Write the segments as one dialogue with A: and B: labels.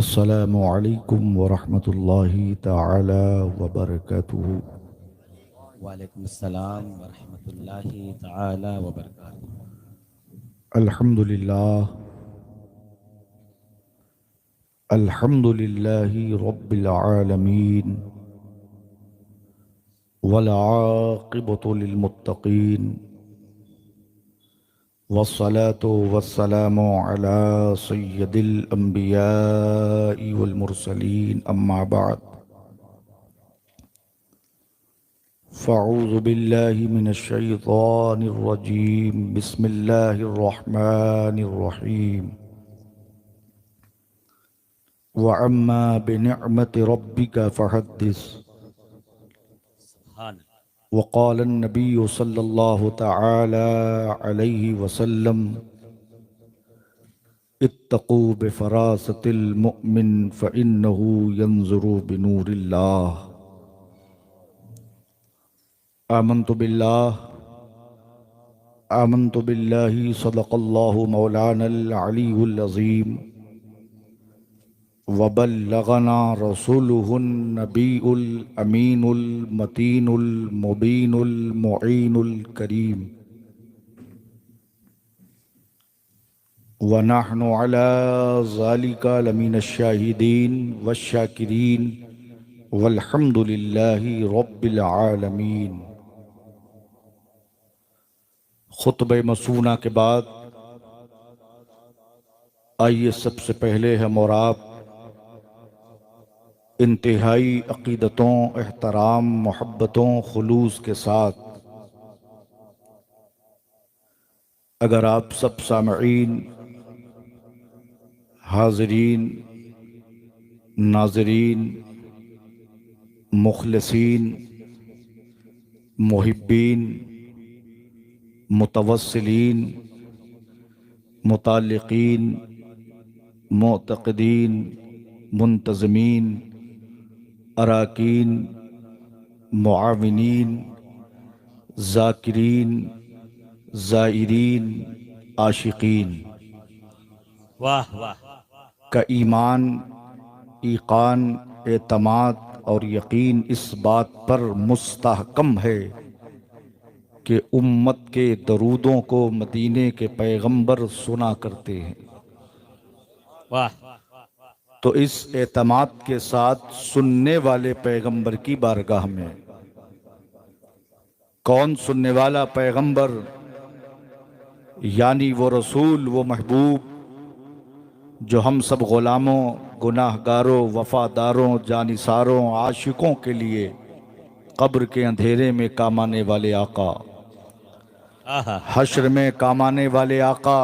A: अस्सलामु अलैकुम वरहमतुल्लाहि तआला वबरकातुहू।
B: वालेकुम अस्सलाम वरहमतुल्लाहि ताला वबरकातुहू।
A: अल्हम्दुलिल्लाह अल्हम्दुलिल्लाहि रब्बिल आलमीन वल आक़िबतु लिल मुत्तक़ीन वस्सलातु वस्सलामु अला सय्यदिल अंबियाइ वल मुरसलीन अम्मा बाद फ़अऊज़ु बिल्लाहि मिनश शैतानिर रजीम बिस्मिल्लाहिर रहमानिर रहीम व अम्मा बिनिअमति रब्बिका फ़हद्दिस
B: सुभान
A: वक़ाल नबी सल्लल्लाहु तआला अलैहि वसल्लम इत्तक़ू बिफ़रासतिल मुअमिन फ़इन्नहु यंज़ुरु बिनूरिल्लाह। आमन्तु बिल्लाहि सदक़ल्लाहु मौलानल अलीयुल अज़ीम वबल्लगना रसूलुहुन नबीउल अमीनुल मतीनुल मुबीनुल मुईनुल करीम व नहनु अला ज़ालिका लमीनश शाहिदीन वश्शाकिरीन वल्हम्दुलिल्लाहि रब्बिल आलमीन। खुतबे मसूना के बाद आइए सबसे पहले हम और आप इंतहाई अकीदतों, एहतराम, मोहब्बतों, खुलूस के साथ अगर आप सब सामईन, हाज़रीन, नाज़रीन, मुखलसीन, मुहिब्बीन, मुतवस्सिलीन, मुताल्लिक़ीन, मुअतक़दीन, मुंतज़मीन, अराकीन, मुआविनीन, ज़ाकिरीन, ज़ाइरीन, आशिकीन
B: वाह वाह
A: का ईमान, ईकान, एतमाद और यकीन इस बात पर मुस्तहकम है कि उम्मत के दरूदों को मदीने के पैगंबर सुना करते हैं।
B: वाह
A: तो इस एतमाद के साथ सुनने वाले पैगंबर की बारगाह में कौन सुनने वाला पैगंबर, यानी वो रसूल, वो महबूब जो हम सब गुलामों, गुनाहगारों, वफादारों, जानिसारों, आशिकों के लिए कब्र के अंधेरे में काम आने वाले आका,
B: आहा
A: हश्र में काम आने वाले आका,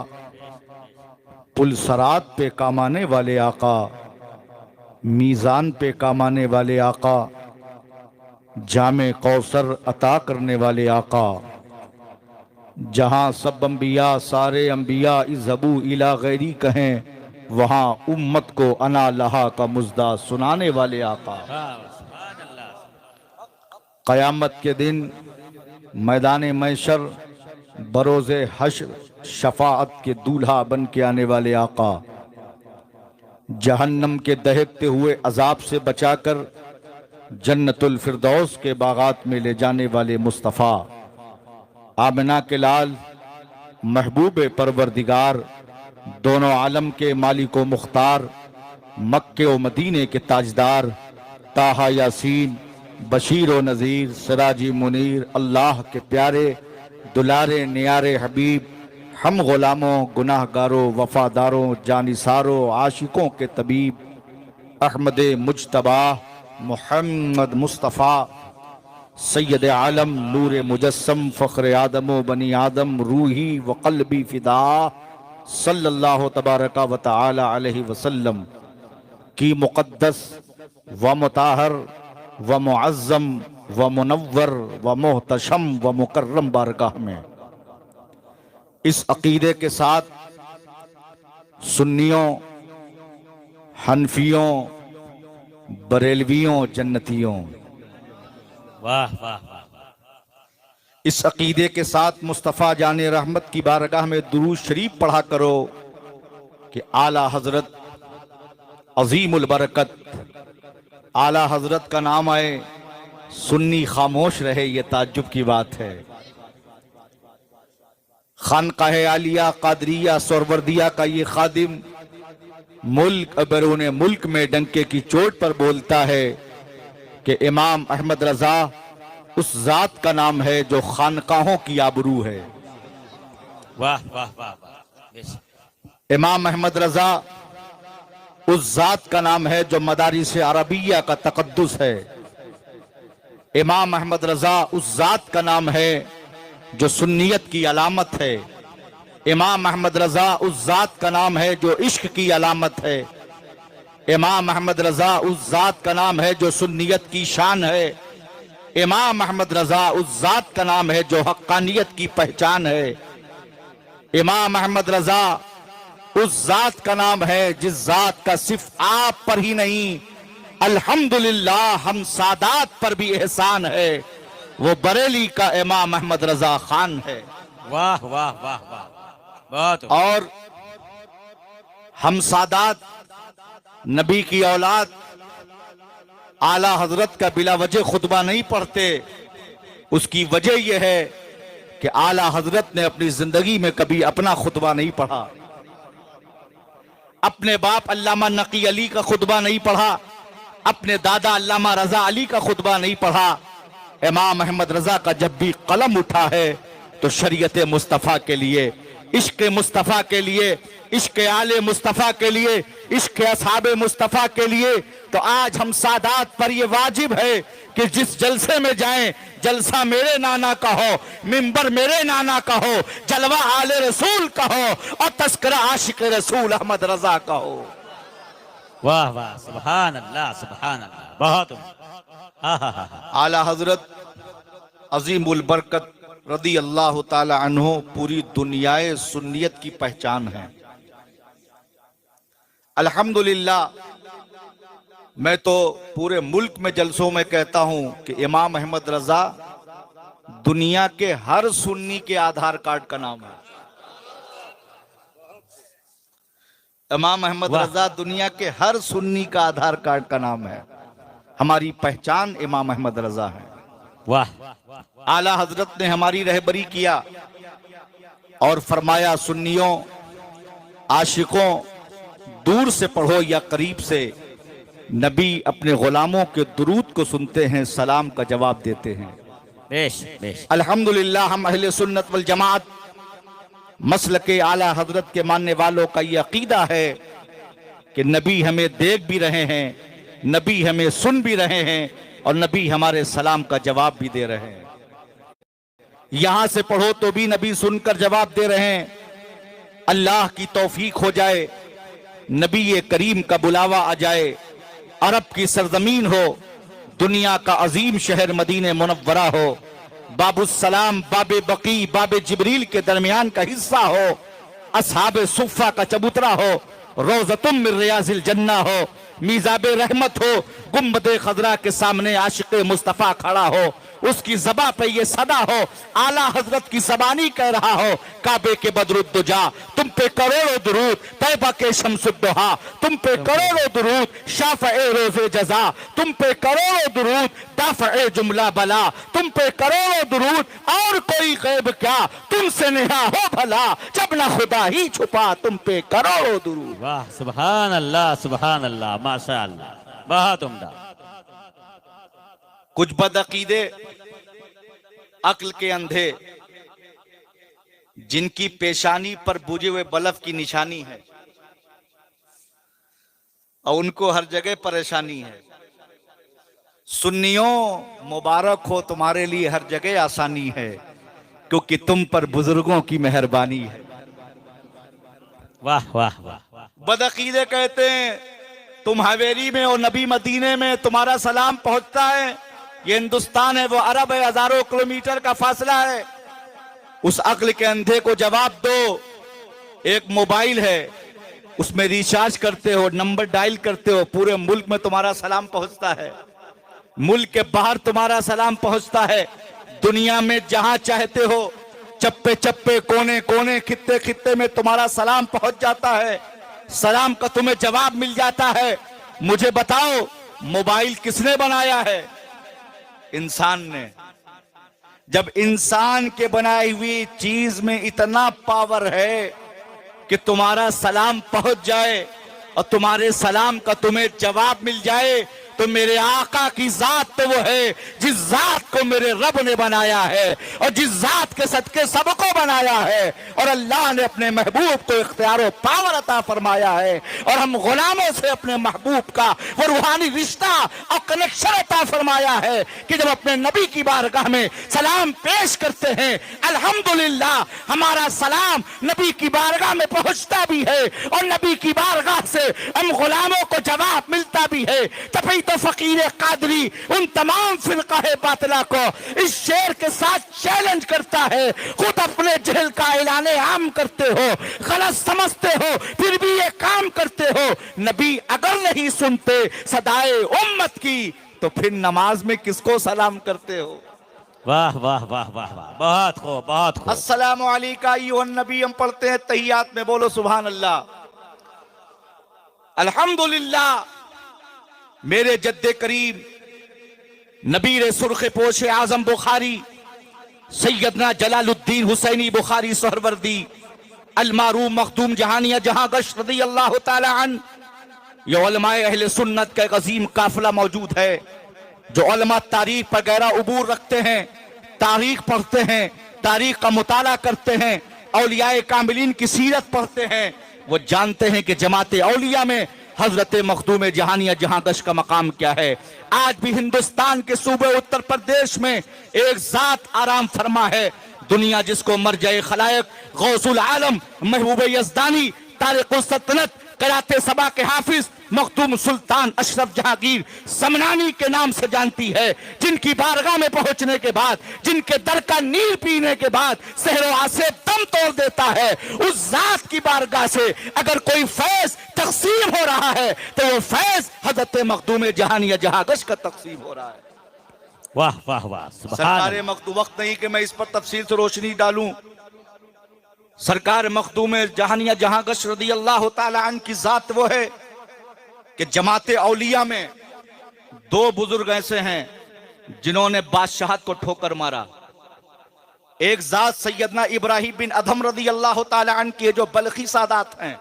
A: पुल सरात पे काम आने वाले आका, मीज़ान पे काम आने वाले आका, जामे कौसर अता करने वाले आका, जहां सब अंबिया, सारे अंबिया इज़हबू इला गैरी कहें, वहां उम्मत को अना लहा का मुजदा सुनाने वाले आका,
B: सुभान अल्लाह।
A: क़यामत के दिन मैदान मैशर बरोज़े हश्र शफाअत के दूल्हा बन के आने वाले आका, जहन्नम के दहकते हुए अजाब से बचाकर जन्नतुल फिरदौस के बागात में ले जाने वाले मुस्तफ़ा, आमिना के लाल, महबूब परवरदिगार, दोनों आलम के मालिक व मुख्तार, मक्के व मदीने के ताजदार, ताहा यासीन, बशीर व नज़ीर, सिराजी मुनीर, अल्लाह के प्यारे दुलारे नियारे हबीब, हम गुलामों, गुनाहगारों, वफादारों, जानिसारों, आशिकों के तबीब, अहमद मुज्तबा मुहम्मद मुस्तफ़ा, सैयद आलम, नूर मुजस्सम, फ़ख्र आदम व बनी आदम, रूही व क़ल्बी फ़िदा, सल्लल्लाहु तबारका व तआला अलैहि वसल्लम की मुक़द्दस व मुताहर व मुअज़्ज़म व मुनव्वर व मोहतशम व मुकर्रम बारगाह में इस अक़ीदे के साथ सुन्नियों, हनफियों, बरेलवियों, जन्नतियों,
B: वाह वाह वाह
A: इस अक़ीदे के साथ मुस्तफ़ा जाने रहमत की बारगाह में दुरूद शरीफ पढ़ा करो कि आला हज़रत अजीमुल बरकत आला हजरत का नाम आए, सुन्नी खामोश रहे, ये ताज्जुब की बात है। खानकाहे आलिया कादरिया सोरवर्दिया का ये खादिम मुल्क बैरून मुल्क में डंके की चोट पर बोलता है कि इमाम अहमद रजा उस जात का नाम है जो खानकाहों की आबरू है।
B: वाह वाह वाह वाह, बेशक।
A: इमाम अहमद रजा उस जात का नाम है जो मदारिस अरबिया का तकद्दुस है। इमाम अहमद रजा उस जात का नाम है जो सुन्नियत की अलामत है। इमाम अहमद रजा उस जात का नाम है जो इश्क की अलामत है। इमाम अहमद रजा उस जात का नाम है जो सुन्नियत की शान है। इमाम अहमद रजा उस जात का नाम है जो हक्कानियत की पहचान है। इमाम अहमद रजा उस जात का नाम है जिस जात का सिर्फ आप पर ही नहीं अल्हम्दुलिल्लाह हम सादात पर भी एहसान है, वो बरेली का इमाम अहमद रजा खान है।
B: वाह वाह वाह वाह, बहुत।
A: और हम सादात नबी की औलाद आला हजरत का बिला वजह खुतबा नहीं पढ़ते। उसकी वजह यह है कि आला हजरत ने अपनी जिंदगी में कभी अपना खुतबा नहीं पढ़ा, अपने बाप अल्लामा नकी अली का खुतबा नहीं पढ़ा, अपने दादा अल्लामा रजा अली का खुतबा नहीं पढ़ा। इमाम अहमद रजा का जब भी कलम उठा है तो शरीयत मुस्तफ़ा के लिए, इश्क मुस्तफ़ा के लिए, इश्क आले मुस्तफ़ा के लिए, इश्क असहाब मुस्तफ़ा के लिए। तो आज हम सादात पर ये वाजिब है कि जिस जलसे में जाएं जलसा मेरे नाना का हो, मिंबर मेरे नाना का हो, जलवा आले रसूल का हो और तस्करा आशिक रसूल अहमद रजा का हो।
B: वाह वाह, सुभान अल्लाह सुभान अल्लाह, बहुत।
A: आला हजरत अजीमुल बरकत रदी अल्लाह ताला अन्हो पूरी दुनियाए सुन्नियत की पहचान है। अल्हम्दुलिल्लाह मैं तो पूरे मुल्क में जलसों में कहता हूं कि इमाम अहमद रजा दुनिया के हर सुन्नी के आधार कार्ड का नाम है। इमाम अहमद रजा दुनिया के हर सुन्नी का आधार कार्ड का नाम है। हमारी पहचान इमाम अहमद रजा है।
B: वाह,
A: आला हजरत ने हमारी रहबरी किया और फरमाया, सुन्नियों आशिकों दूर से पढ़ो या करीब से, नबी अपने गुलामों के दुरूद को सुनते हैं, सलाम का जवाब देते हैं।
B: बेश बेश।
A: अल्हम्दुलिल्लाह हम अहले सुन्नत वल जमात मसलके आला हजरत के मानने वालों का ये अकीदा है कि नबी हमें देख भी रहे हैं, नबी हमें सुन भी रहे हैं और नबी हमारे सलाम का जवाब भी दे रहे हैं। यहां से पढ़ो तो भी नबी सुनकर जवाब दे रहे हैं। अल्लाह की तौफीक हो जाए, नबी करीम का बुलावा आ जाए, अरब की सरजमीन हो, दुनिया का अजीम शहर मदीने मुनव्वरा हो, बाबुस्सलाम बाबे बकी बाबे जिब्रील के दरमियान का हिस्सा हो, असहाबे सुफ़ा का चबूतरा हो, रोज़तुम मिन रियाज़िल जन्ना हो, मीज़ाबे रहमत हो, गुम्बदे खजरा के सामने आशिक़े मुस्तफ़ा खड़ा हो, उसकी ज़बा पे ये सदा हो, आला हजरत की ज़बानी कह रहा हो, काबे के बदरुद्दुजा तुम पे करोड़ों दुरूद, तैबा के शम्सुद्दुहा तुम पे करोड़ों दुरूद, शाफ़ए रोज़े जज़ा तुम पे करोड़ों दुरूद, दाफ़ए जुमला बला तुम पे करोड़ों दुरूद, और कोई गैब क्या तुमसे नेहा हो भला, जब ना खुदा ही छुपा तुम पे करोड़ों दुरूद।
B: वाह, सुभान अल्लाह माशा अल्लाह, बहुत उम्दा।
A: कुछ बदअकीदे अक्ल के अंधे जिनकी पेशानी पर बुझे हुए बल्ब की निशानी है और उनको हर जगह परेशानी है। सुन्नियों मुबारक हो, तुम्हारे लिए हर जगह आसानी है, क्योंकि तुम पर बुजुर्गों की मेहरबानी है।
B: वाह वाह वाह।
A: बदअकीदे कहते हैं तुम हवेली में हो, नबी मदीने में, तुम्हारा सलाम पहुंचता है, ये हिंदुस्तान है वो अरब है, हजारों किलोमीटर का फासला है। उस अक्ल के अंधे को जवाब दो, एक मोबाइल है, उसमें रिचार्ज करते हो, नंबर डायल करते हो, पूरे मुल्क में तुम्हारा सलाम पहुंचता है, मुल्क के बाहर तुम्हारा सलाम पहुंचता है, दुनिया में जहां चाहते हो, चप्पे चप्पे कोने कोने खित्ते खित्ते में तुम्हारा सलाम पहुंच जाता है। सलाम का तुम्हें जवाब मिल जाता है। मुझे बताओ, मोबाइल किसने बनाया है? इंसान ने। जब इंसान के बनाई हुई चीज में इतना पावर है कि तुम्हारा सलाम पहुंच जाए और तुम्हारे सलाम का तुम्हें जवाब मिल जाए, तो मेरे आका की जात तो वो है जिस जात को मेरे रब ने बनाया है और जिस जात के सदके सबको बनाया है। और अल्लाह ने अपने महबूब को इख्तियार और पावर अता फरमाया है और हम गुलामों से अपने महबूब का वो रूहानी रिश्ता और कनेक्शन अता फरमाया है कि जब अपने नबी की बारगाह में सलाम पेश करते हैं, अल्हम्दुलिल्लाह हमारा सलाम नबी की बारगाह में पहुंचता भी है और नबी की बारगाह से हम गुलामों को जवाब मिलता भी है। तभी तो फकीर कादरी उन तमाम फिरकाहे बातिला को इस शेर के साथ चैलेंज करता है, खुद अपने जहल का ऐलाने आम करते हो, गलत समझते हो, फिर भी ये काम करते हो। नबी अगर नहीं सुनते सदाए उम्मत की, तो फिर नमाज में किसको सलाम करते हो?
B: वाह वाह वाह वाह वाह, बहुत खूब बहुत खूब।
A: अस्सलामु अलैका अय्युहन नबी हम पढ़ते हैं तहियात में, बोलो सुभान अल्लाह। अल्हम्दुलिल्लाह मेरे जद्दे करीम नबीर सुर्ख पोश आजम बुखारी सैयदना जलालुद्दीन हुसैनी बुखारी सहरवर्दी अलमारूम मखदूम जहानिया जहां गश रदी अल्लाह ताला अन, ये उलमाए अहले सुन्नत का एक अजीम काफिला मौजूद है जो उलमा तारीख पर गहरा उबूर रखते हैं, तारीख पढ़ते हैं, तारीख का मुताला करते हैं, औलियाए कामिलीन की सीरत पढ़ते हैं। वो जानते हैं कि जमात औलिया में हजरत मखदूम जहानिया जहां गश का मकाम क्या है। आज भी हिंदुस्तान के सूबे उत्तर प्रदेश में एक जात आराम फरमा है, दुनिया जिसको मरजाए खलायक गौसुल आलम महबूब यज़दानी तारिकुल सल्तनत कराते सबा के हाफिज मखदूम सुल्तान अशरफ जहांगीर समनानी के नाम से जानती है, जिनकी बारगाह में पहुंचने के बाद, जिनके दर का नीर पीने के बाद सहरो आसे दम तोड़ देता है, उस जात की बारगाह से अगर कोई फैज तकसीम हो रहा है तो वो फैज हजरत मखदूम जहानिया जहांगश का तकसीम हो रहा है।
B: वाह वाह वाह, सुभान
A: सरकार
B: अल्लाह।
A: मखदूम, वक्त नहीं कि मैं इस पर तफसील से रोशनी डालूं। सरकार मखदूम जहानिया जहां गश रदी अल्लाह ताला अन की जात वो है कि जमाते औलिया में दो बुजुर्ग ऐसे हैं जिन्होंने बादशाहत को ठोकर मारा। एक जात सैयदना इब्राहिम बिन अधम रदी अल्लाह ताला अन की जो बल्खी सादात हैं,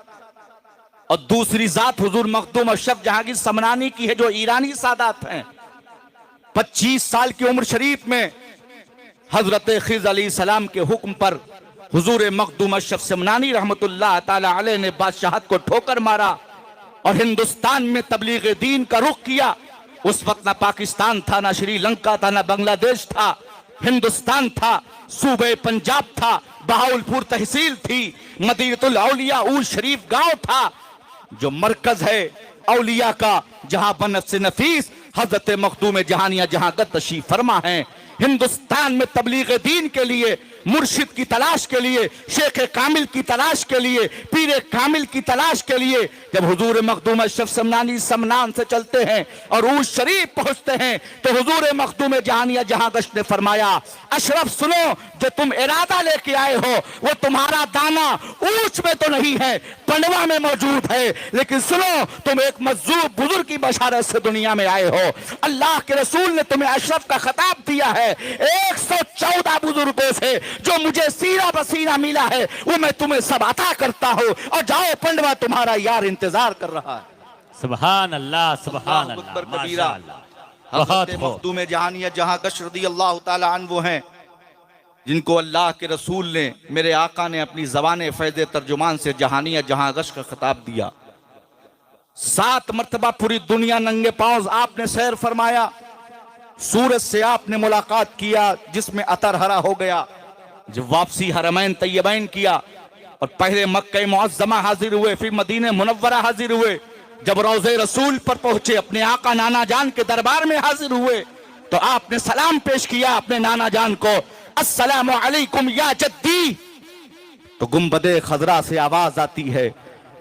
A: और दूसरी जात हुजूर मखदूम अशरफ जहांगीर समनानी की है जो ईरानी सादात हैं। 25 साल की उम्र शरीफ में हजरत खिज़र अलैहिस्सलाम के हुक्म पर हुजूर मखदूम अशरफ समनानी रहमतुल्लाह ताला अलैह ने बादशाहत को ठोकर मारा और हिंदुस्तान में तबलीग दीन का रुख किया। उस वक्त ना पाकिस्तान था, ना श्रीलंका था, ना बांग्लादेश था, हिंदुस्तान था, सूबे पंजाब था, बहाउलपुर तहसील थी, मदीनतुल औलिया उल शरीफ गांव था जो मरकज है औलिया का, जहां बनफ्स नफीस हजरत मखदूम जहानिया जहां गद तशरीफ फरमा है। हिंदुस्तान में तबलीग दीन के लिए, मुर्शिद की तलाश के लिए, शेख कामिल की तलाश के लिए, पीर कामिल की तलाश के लिए जब हुजूर मखदूम अशरफ समनानी समनान से चलते हैं और ऊज शरीफ पहुंचते हैं तो हुजूर मखदूम जहानिया जहां गश ने फरमाया, अशरफ सुनो, जो तुम इरादा लेके आए हो वो तुम्हारा दाना ऊंच में तो नहीं है, पंडवा में मौजूद है, लेकिन सुनो, तुम एक मजदूर बुजुर्ग की बशारत से दुनिया में आए हो। अल्लाह के रसूल ने तुम्हें अशरफ का खिताब दिया है। 114 बुजुर्गों से जो मुझे सीना पसीना मिला है वो मैं तुम्हें सब अता करता हूँ, और जाओ पंडवा तुम्हारा यार इंतजार कर रहा है।
B: सुभान अल्लाह सुभान अल्लाह, माशाअल्लाह, बहुत खूब।
A: मखदूम जहानिया जहां गश रदी अल्लाह ताला अन वो हैं जिनको अल्लाह के रसूल ने, मेरे आका ने अपनी ज़बान फैज़ तर्जुमान से जहानिया जहां गश का खिताब दिया। 7 मरतबा पूरी दुनिया नंगे पांव आपने सैर फरमाया, सूरज से आपने मुलाकात किया जिसमें अतर हरा हो गया, जब वापसी हरमैन तैयबैन किया और पहले मक्का मुअज़्ज़मा हाजिर हुए, फिर मदीने मुनव्वरा हाजिर हुए, जब रोज़े रसूल पर पहुंचे, अपने आका नाना जान के दरबार में हाजिर हुए तो आपने सलाम पेश किया अपने नाना जान को, अस्सलामु अलैकुम या जद्दी। तो गुंबदे खजरा से आवाज आती है,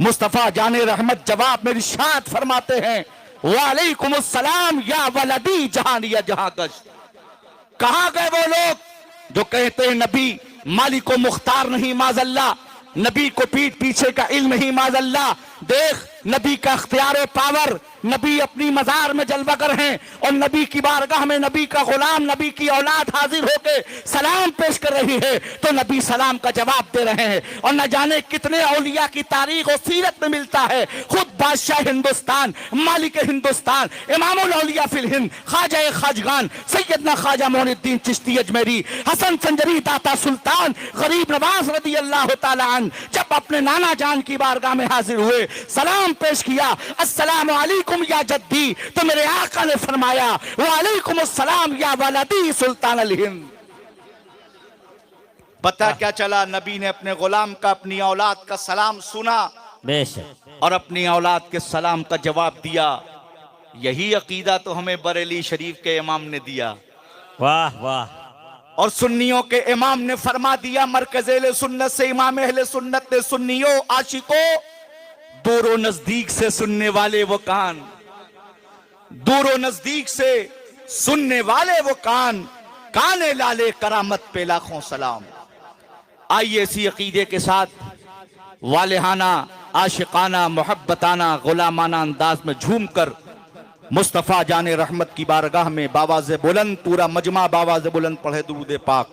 A: मुस्तफा जाने रहमत जवाब में इरशाद फरमाते हैं, वालेकुम अस्सलाम या वलदी जहानिया जहां गश। कहां गए वो लोग जो कहते हैं नबी मालिक को मुख्तार नहीं माजल्ला, नबी को पीठ पीछे का इल्म नहीं माजल्ला, देख नबी का अख्तियार पावर, नबी अपनी मजार में जलवागर हैं और नबी की बारगाह में नबी का गुलाम, नबी की औलाद हाजिर होके सलाम पेश कर रही है, तो नबी सलाम का जवाब दे रहे हैं। और न जाने कितने औलिया की तारीख और सीरत में मिलता है। खुद बादशाह हिंदुस्तान, मालिक हिंदुस्तान, इमामुल औलिया फिल हिंद, ख्वाजा खाजगान सैयदना ख्वाजा मोइनुद्दीन चिश्ती अजमेरी, हसन संजरी दाता सुल्तान गरीब नवाज रदी अल्लाह तआला अन्हु, जब अपने नाना जान की बारगाह में हाजिर हुए, सलाम पेश किया, अस्सलाम वालेकुम या जद्दी, तो मेरे आका ने फरमाया वालेकुम अस्सलाम या वलदी सुल्तान अल हिंद। पता क्या चला, नबी ने अपने गुलाम का, अपनी औलाद का सलाम सुना
B: बेशक
A: और अपनी औलाद के सलाम का जवाब दिया। यही अकीदा तो हमें बरेली शरीफ के इमाम ने दिया।
B: वाह वाह।
A: और सुन्नियों के इमाम ने फरमा दिया, मरकज़ सुन्नत से इमाम अहले सुन्नत ने सुन्नियों आशिकों, दूर नजदीक से सुनने वाले वो कान, दूर नजदीक से सुनने वाले वो कान, काने लाले करामत पे लाखों सलाम। आइए इसी अकीदे के साथ वालिहाना, आशिकाना, मोहब्बताना, गुलामाना अंदाज में झूमकर मुस्तफ़ा जाने रहमत की बारगाह में बावाज़े बुलंद, पूरा मजमा बावाज़े बुलंद पढ़े दुरूद पाक।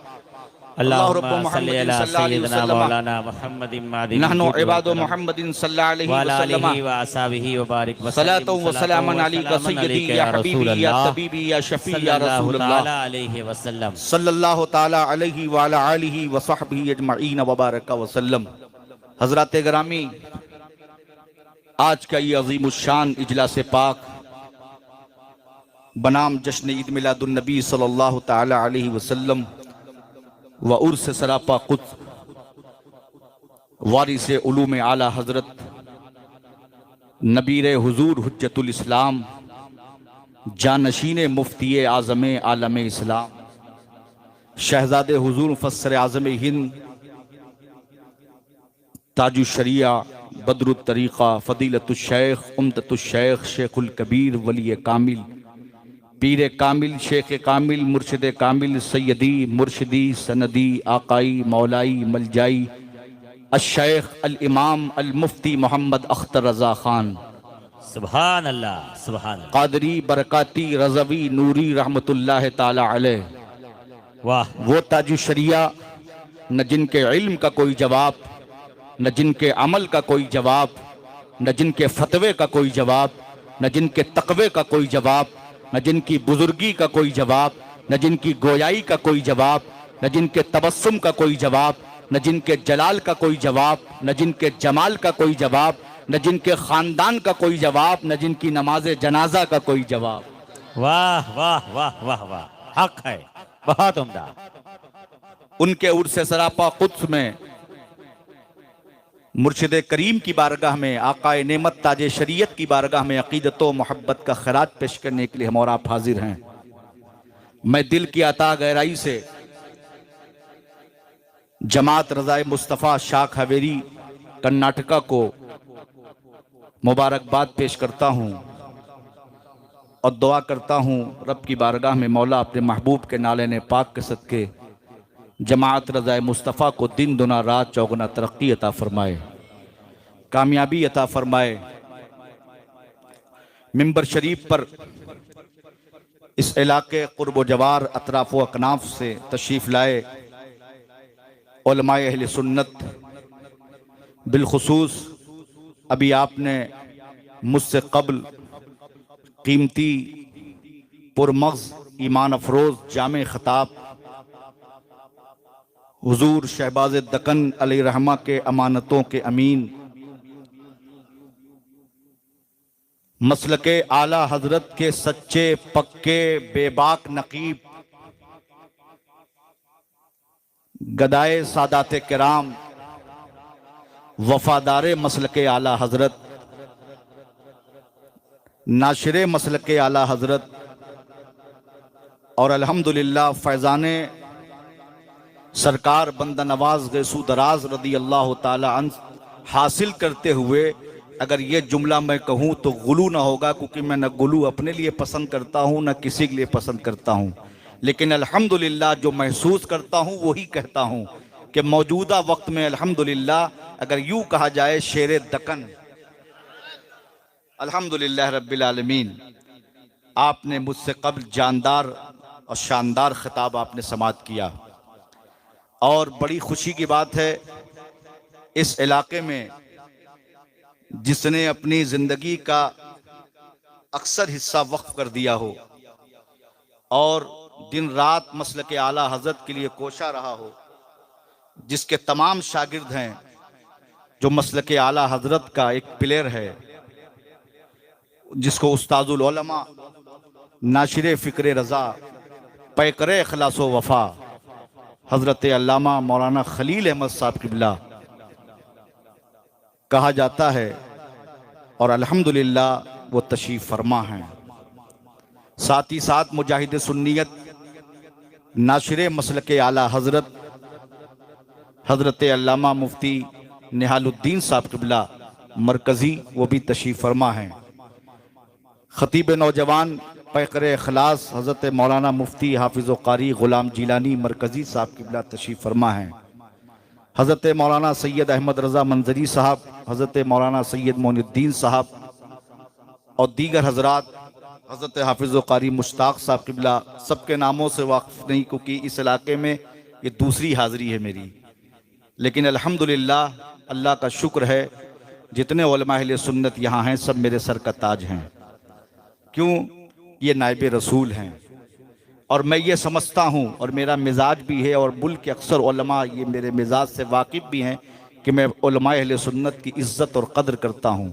B: अल्लाहुम्मा सल्ली अला सय्यिदना मौलाना मुहम्मदिन मादिन
A: नहनु इबादु मुहम्मदिन सल्लल्लाहु अलैहि वसल्लम
B: व असहाबिही व बारिक व
A: सलातु व सलामन अलैका सय्यदी या हबीबी या तबीबी या शफी या रसूलुल्लाह
B: अलैहि वसल्लम
A: सल्लल्लाहु ताला अलैहि व अला आलिहि व सहबिही अजमईन व बारक व सल्लम। हज़रात गिरामी, आज का ये अज़ीमुश्शान इजलास पाक बनाम जश्न ईद मिलादुन नबी सल्लल्लाहु ताला अलैहि वसल्लम व उर्स सरापा कुद्स वारिस उलूम आला हजरत नबीर हुजूर हुज्जतुल इस्लाम जानशीन मुफ्ती आज़म आलम इस्लाम शहजादे हुजूर मुफस्सर आज़म हिंद ताजुश शरिया बदरुत तरीक़ा फ़दीलतुश शेख उम्दतुश शेख शेखुल कबीर वली कामिल पीर कामिल शेख कामिल मुर्शिद कामिल सैयदी मुर्शिदी सनदी आकाई मौलाई मलजाई अश-शेख अल इमाम अल मुफ्ती मोहम्मद अख्तर रजा खान
B: सुभान अल्लाह सुभान अल्लाह
A: कादरी बरकाती रज़वी नूरी रहमतुल्लाह ताला अलैह।
B: वाह।
A: वो ताजु शरिया न जिनके इल्म का कोई जवाब, न जिनके अमल का कोई जवाब, न जिनके फतवे का कोई जवाब, न जिनके तकवे का कोई जवाब, न जिनकी बुजुर्गी का कोई जवाब, न जिनकी गोयाई का कोई जवाब, न जिनके तबस्सुम का कोई जवाब, न जिनके जलाल का कोई जवाब, न जिनके जमाल का कोई जवाब, न जिनके खानदान का कोई जवाब, न जिनकी नमाज जनाजा का कोई जवाब।
B: वाह वाह वाह वाह वाह। हक है, बहुत उम्दा।
A: उनके उर्स सरापा कुद्स में मुर्शिद करीम की बारगाह में, आकाए नेमत ताजे शरीयत की बारगाह में अकीदत व मोहब्बत का खराज पेश करने के लिए हम और आप हाजिर हैं। मैं दिल की अता गहराई से जमात रज़ाए मुस्तफ़ा शाख हवेली कर्नाटका को मुबारकबाद पेश करता हूँ और दुआ करता हूँ रब की बारगाह में मौला अपने महबूब के नाले ने पाक के सदके जमात रज़ाए मुस्तफ़ा को दिन दुना रात चौगुना तरक्की अता फरमाए, कामयाबी अता फरमाए। मिंबर शरीफ पर इस इलाके कुर्ब जवार अतराफ व अकनाफ से तशरीफ़ लाए उलमाए अहले सुन्नत, बिलखुसूस अभी आपने मुझसे कबल कीमती पुरमग़्ज़ ईमान अफरोज़ जामे खताब हुजूर शहबाज दक्कन अलैहिर्रहमा के अमानतों के अमीन मसलके आला हजरत के सच्चे पक्के बेबाक नकीब गदाए सादाते किराम वफादारे मसलके आला हजरत नाशिरे मसलके आला हजरत और अल्हम्दुलिल्लाह फैज़ाने सरकार बंदा नवाज गैसू दराज रदी अल्लाह ताला अन्हु हासिल करते हुए अगर ये जुमला मैं कहूँ तो गुलू ना होगा, क्योंकि मैं न गुलू अपने लिए पसंद करता हूँ न किसी के लिए पसंद करता हूँ, लेकिन अल्हम्दुलिल्लाह जो महसूस करता हूँ वही कहता हूँ कि मौजूदा वक्त में अल्हम्दुलिल्लाह अगर यूँ कहा जाए शेर दक्कन अल्हम्दुलिल्लाह रब्बिल आलमीन। आपने मुझसे कब्ल जानदार और शानदार खिताब आपने समाअत किया, और बड़ी खुशी की बात है इस इलाके में जिसने अपनी जिंदगी का अक्सर हिस्सा वक्फ कर दिया हो और दिन रात मसलके आला हजरत के लिए कोशा रहा हो, जिसके तमाम शागिर्द हैं, जो मसलके आला हजरत का एक पिलर है, जिसको उस्ताजुल उलमा, नाशिरे फ़िक्र रज़ा, पैकरे इखलास व वफ़ा हज़रत अल्लामा मौलाना खलील अहमद साहब क़िबला कहा जाता है, और अल्हम्दुलिल्लाह वो तशरीफ़ फरमा हैं। साथ ही साथ मुजाहिद सुन्नियत, नाशिरे मसलके आला हज़रत हज़रत अल्लामा मुफ्ती निहालुद्दीन साहब क़िबला मरकज़ी, वो भी तशरीफ़ फरमा हैं। ख़तीब नौजवान पैकर इखलास हज़रत मौलाना मुफ्ती हाफिज़ व क़ारी ग़ुलाम जिलानी मरकज़ी साहब क़िबला तशरीफ़ फरमा हैं। हज़रत मौलाना सैयद अहमद रज़ा मंजरी साहब, हज़रत मौलाना सैयद मोइनुद्दीन साहब और दीगर हज़रात, हज़रत हाफिज़ व क़ारी मुश्ताक़ साहब क़िबला, सबके नामों से वाक़िफ़ नहीं क्योंकि इस इलाके में ये दूसरी हाज़िरी है मेरी, लेकिन अल्हम्दुलिल्लाह अल्लाह का शुक्र है जितने उलमा अहले सुन्नत यहाँ हैं सब मेरे सर का ताज हैं। क्यों? ये नायब रसूल हैं, और मैं ये समझता हूँ, और मेरा मिजाज भी है, और मुल्क के अक्सर उलमा ये मेरे मिजाज से वाकिफ़ भी हैं कि मैं उलमा अहले सुन्नत की इज़्ज़त और क़द्र करता हूँ।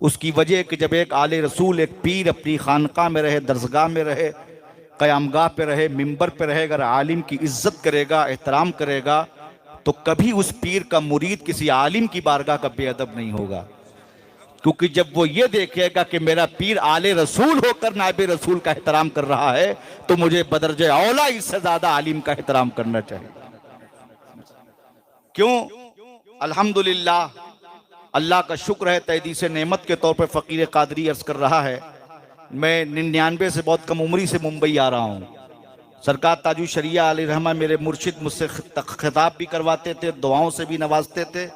A: उसकी वजह कि जब एक आले रसूल, एक पीर अपनी खानका में रहे, दरसगाह में रहे, क़यामगाह पे रहे, मिंबर पे रहे, अगर आलिम की इज़्ज़त करेगा, एहतराम करेगा, तो कभी उस पीर का मुरीद किसी आलिम की बारगाह का बेअदब नहीं होगा। क्योंकि जब वो ये देखेगा कि मेरा पीर आले रसूल होकर नायब रसूल का एहतराम कर रहा है, तो मुझे बदरजे औला इससे ज्यादा आलिम का एहतराम करना चाहिए। क्यों? अल्हम्दुलिल्लाह अल्लाह का शुक्र है, तहदी से नेमत के तौर पर फ़कीर कादरी अर्ज़ कर रहा है, मैं 99 से बहुत कम उम्री से मुंबई आ रहा हूँ। सरकार ताजु शरिया अलैहि रहमा मेरे मुर्शिद मुझसे खिताब भी करवाते थे, दुआओं से भी नवाजते थे,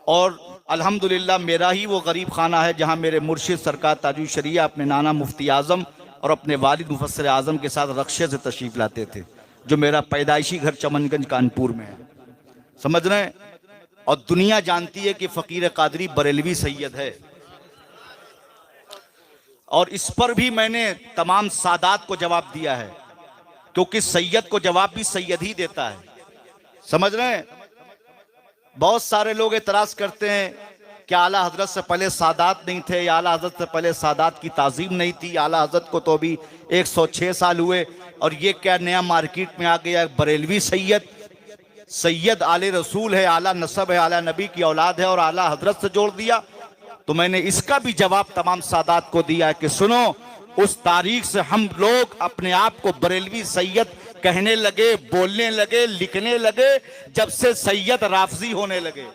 A: और अल्हम्दुलिल्लाह मेरा ही वो गरीब खाना है जहाँ मेरे मुर्शिद सरकार ताजु शरिया अपने नाना मुफ्ती आज़म और अपने वालिद मुफस्सिर आज़म के साथ रक्शे से तशरीफ़ लाते थे, जो मेरा पैदाइशी घर चमनगंज कानपुर में है। समझ रहे हैं? और दुनिया जानती है कि फ़कीर कादरी बरेलवी सैयद है, और इस पर भी मैंने तमाम सादात को जवाब दिया है, क्योंकि सैयद को जवाब भी सैयद ही देता है। समझ रहे हैं? बहुत सारे लोग एतराज़ करते हैं कि आला हजरत से पहले सादात नहीं थे, या आला हजरत से पहले सादात की ताज़ीम नहीं थी, आला हजरत को तो अभी 106 साल हुए, और ये क्या नया मार्केट में आ गया बरेलवी सैयद। सैयद आले रसूल है, आला नसब है, आला नबी की औलाद है, और आला हजरत से जोड़ दिया। तो मैंने इसका भी जवाब तमाम सादात को दिया है कि सुनो, उस तारीख से हम लोग अपने आप को बरेलवी सैयद कहने लगे, बोलने लगे, लिखने लगे, जब से सैयद राफजी होने लगे।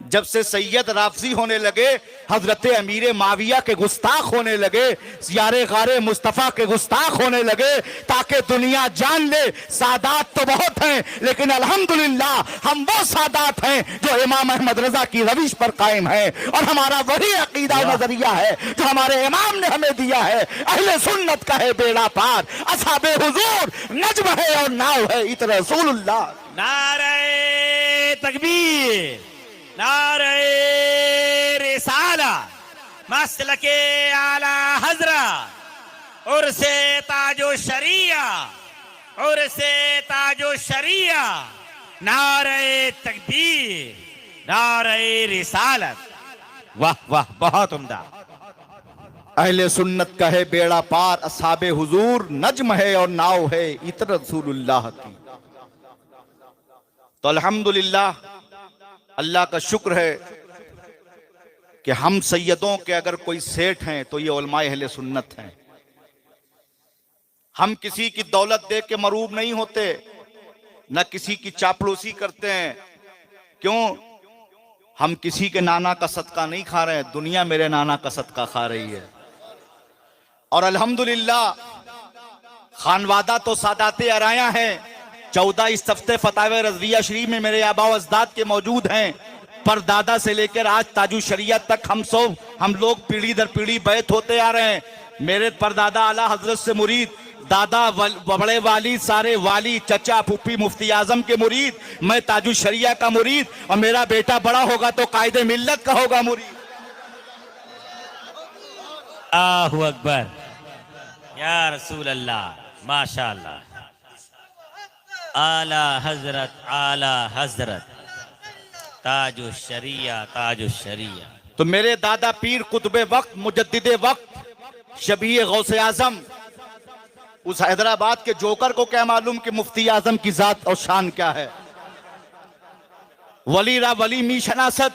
A: जब से सैयद राफजी होने लगे, हजरत अमीर माविया के गुस्ताख होने लगे, यारे गारे मुस्तफ़ा के गुस्ताख होने लगे, ताकि दुनिया जान ले सादात तो बहुत हैं, लेकिन अल्हम्दुलिल्लाह हम वो सादात हैं जो इमाम अहमद रजा की रविश पर कायम है, और हमारा वही अकीदा नजरिया है जो हमारे इमाम ने हमें दिया है। अहले सुन्नत का है बेड़ा पार, असहाबे हुजूर नज्म है और नाव है इतर रसूलुल्लाह।
B: नारे तकबीर, नारे रिसाला, मसलके आला हजरत, उर्से ताजो शरिया, उर्से ताजो शरिया, नारे तकबीर, नारे रिसालत। वाह वाह, बहुत उम्दा।
A: अहले सुन्नत का है बेड़ा पार, असहाबे हुजूर नज्म है और नाव है इतर रसूलुल्लाह की। तो अल्हम्दुलिल्लाह अल्लाह का शुक्र है कि हम सैयदों के अगर कोई सेठ हैं तो ये उलमाए अहले सुन्नत हैं। हम किसी की दौलत देख के मरूब नहीं होते, न किसी की चापलूसी करते हैं। क्यों? हम किसी के नाना का सदका नहीं खा रहे हैं, दुनिया मेरे नाना का सदका खा रही है। और अल्हम्दुलिल्लाह खानवादा तो सादाते अराया हैं, 14 इस्तफ्ते फतावे रज़विया शरीफ में मेरे आबा अजदाद के मौजूद हैं। पर दादा से लेकर आज ताजु शरीयत तक हम सब हम लोग पीढ़ी दर पीढ़ी बैत होते आ रहे हैं। मेरे परदादा आला हजरत से मुरीद, दादा बड़े वाली, सारे वाली, चचा फूफी मुफ्ती आजम के मुरीद, मैं ताजुल शरिया का मुरीद, और मेरा बेटा बड़ा होगा तो कायदे मिल्लत का होगा मुरीद।
B: अल्लाहु अकबर, या रसूल अल्लाह, माशाअल्लाह। आला हजरत ताजुल शरिया, ताजुल शरिया।
A: तो मेरे दादा पीर कुतुबे वक्त, मुजद्दिदे वक्त, शबीए गौसे आजम, उस हैदराबाद के जोकर को क्या मालूम कि मुफ्ती आजम की जात और शान क्या है। वली रा वली मी शनासत,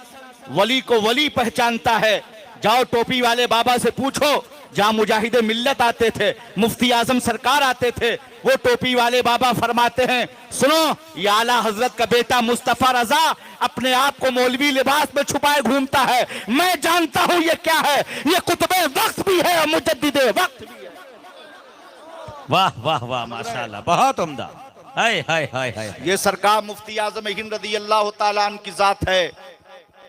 A: वली को वली पहचानता है। जाओ टोपी वाले बाबा से पूछो, जहां मुजाहिदे मिल्लत आते थे, मुफ्ती आजम सरकार आते थे, वो टोपी वाले बाबा फरमाते हैं, सुनो ये आला हजरत का बेटा मुस्तफा रजा अपने आप को मौलवी लिबास में छुपाए घूमता है। मैं जानता हूं ये क्या है, ये कुतुबे वक्त भी है और मुजद्दिदे वक्त भी है।
B: वाह वाह वाह, माशाअल्लाह, बहुत उम्दा। हाय हाय हाय हाय।
A: ये सरकार मुफ्ती आजम हिंद रज़ी अल्लाह तआला अन्हु की जात है।